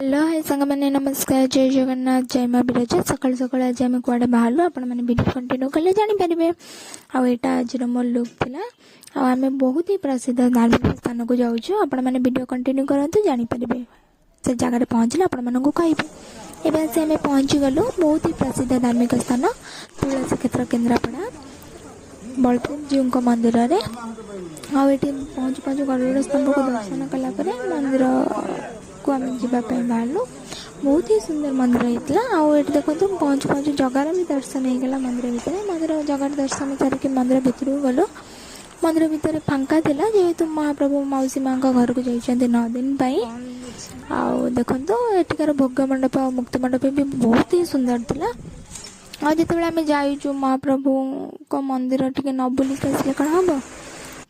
Hello hi सांग मैंने नमस्कार जय जगन्नाथ जय माँ विरजा सकाल सकाल आज आम कड़े बाहर आपण मैंने वीडियो कंटिन्यू कले जानीपारे आईटा आज मो लुक थिला आम बहुत ही प्रसिद्ध धार्मिक स्थान को जाऊँ आपण मैंने वीडियो कंटिन्यू करते जानीपारे से जगह पहुँचले आपण मानक कहबे एवं से आम पहुँची गलु बहुत ही प्रसिद्ध धार्मिक स्थान तुलसी क्षेत्र केन्द्रापड़ा बलदेव जीव मंदिर में आठी पहुँचु पहुँचु गरुड़ स्तंभ को दर्शन कलापर मंदिर को आम जावाई बाहरलु बहुत ही सुंदर मंदिर होता है देखो पहुँचु पहुँचु जगार भी दर्शन होगा मंदिर भितर मंदिर जगार दर्शन सारिक मंदिर भितर को गलु मंदिर भितर फांका थिला जेहेतु महाप्रभु मौसी माँ घर को जाइछन्ति 9 दिन आउ देखो एठिकार भोग मंडप और मुक्ति मंडप भी बहुत ही सुंदर थिला आ जिते आम जाइचु महाप्रभु को मंदिर टिके न बुलिक आसले कौन हम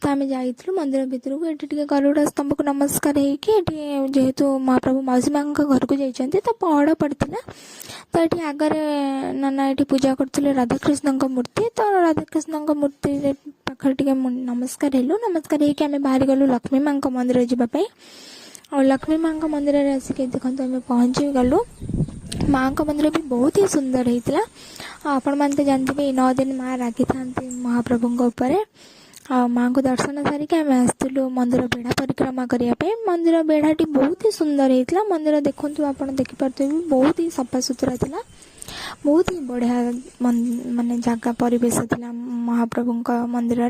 तो आम जाइलु मंदिर भितर को ये गरुड़ स्तंभ को नमस्कार होती जेहेतु महाप्रभु मौसी माँ घर को जाइछन्ति तो पहड़ पड़ता तो ये आगे नाना ये पूजा करते राधाकृष्ण मूर्ति तो राधाकृष्ण मूर्ति पाखे टे नमस्कार हेलु नमस्कार होमें बाहरी गलु लक्ष्मी माँ मंदिर जावाई और लक्ष्मी माँ मंदिर आसिक देखो आम पहुँची गलु माँ का मंदिर भी बहुत ही सुंदर होता आपण मैंने तो जानते 9 दिन माँ रागी था महाप्रभु माँ को दर्शन सारिक आम आसलु मंदिर बेढ़ा परिक्रमा करने मंदिर बेढ़ाटी बहुत ही सुंदर होता मंदिर देखु आप देखिपे बहुत ही सफा सुतरा था बहुत ही बढ़िया माने जगह परिवेश था महाप्रभु मंदिर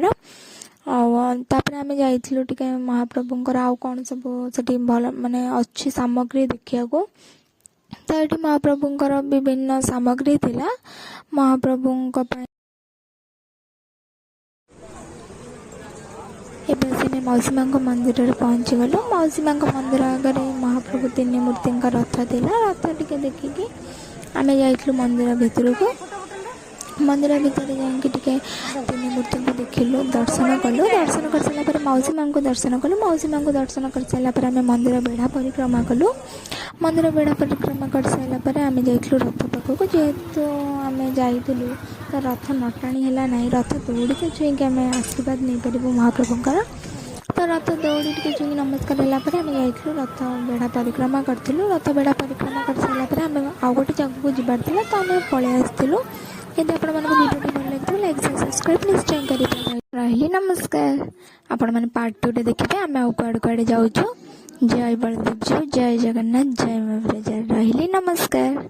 तापर आम जाइलु टिके महाप्रभुंकर आउ कौन सब से भल माने अच्छी सामग्री देखिया को तो ये महाप्रभुंकर विभिन्न सामग्री थिला महाप्रभुंक एवं मौसी माँ मंदिर में पहुँची गलु मौसी माँ मंदिर आगे महाप्रभु 3 मूर्ति रथ थिला रथ टिके देखिकी आम जाइलु मंदिर भितर को मंदिर भितर जाकि 3 मूर्ति को देखिलु दर्शन कलु दर्शन कर सारापर मौसी माँ को दर्शन कलु मौसी माँ को दर्शन कर सारापर आम मंदिर बेढ़ा परिक्रमा कलु मंदिर बेढ़ा परिक्रमा कर सारापर आम जाइलु रथ पाखक जेहेतु आम जाइलु तो रथ नटाणी है ना रथ दौड़ी तो छुईक आम आशीर्वाद नहीं पारू महाप्रभुंर तो रथ दौड़ी टे छुई नमस्कार है आम जाइलु रथ बेढ़ा परिक्रमा करूँ रथ बेढ़ा परिक्रमा कर सारापर आम आउ गोटे जगह को जबार था तो आम पलि आसलु यदि आपण भिडियो भल लगे लाइक सब्सक्राइब निश्चय करें रही नमस्कार आपण मैंने पार्ट 2 देखिए आम आउ कड़े कड़े जाऊँ जय बलदेव जय जगन्नाथ जय माँ विरजा रही नमस्कार।